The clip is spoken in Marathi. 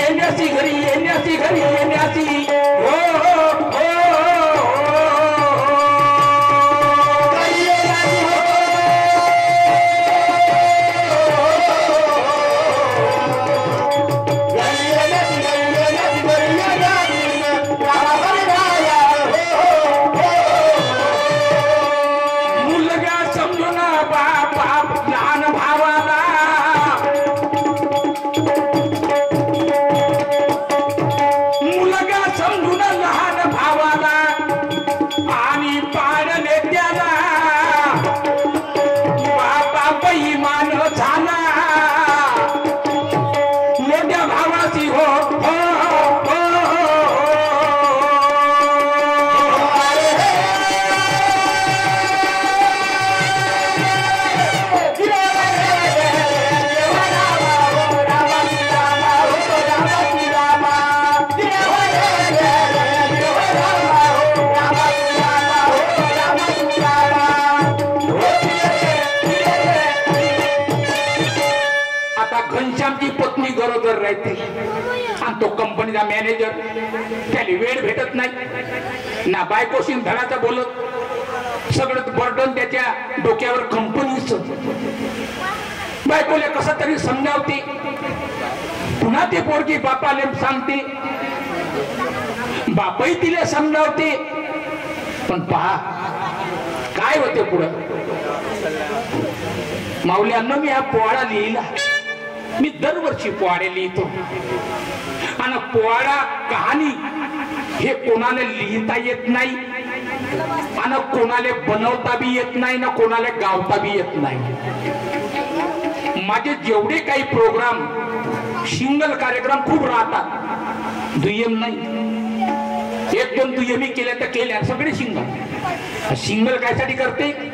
येण्याची घरी येण्याची घरी येण्याची हो हो हो आणि तो कंपनीचा मॅनेजर त्याला वेळ भेटत नाही ना बायकोशी धडाचा बोलत सगळं बर्डन त्याच्या डोक्यावर कंपनीचं बायकोला कसं तरी समजावते पुन्हा ते पोरगी बापाला सांगते बापही तिला समजावते पण पहा काय होते पुढं माऊल्यांना मी हा पोवाडा लिहिला मी दरवर्षी पोवाडे लिहितो आणि पोवाडा कहाणी हे कोणाला लिहिता येत नाही आणि कोणाला बनवता बी येत नाही ना कोणाला गावता बी येत नाही माझे जेवढे काही प्रोग्राम सिंगल कार्यक्रम खूप राहतात दुय्यम नाही एक दोन दुय्यमी केल्या तर केल्या सगळे सिंगल काय साठी करते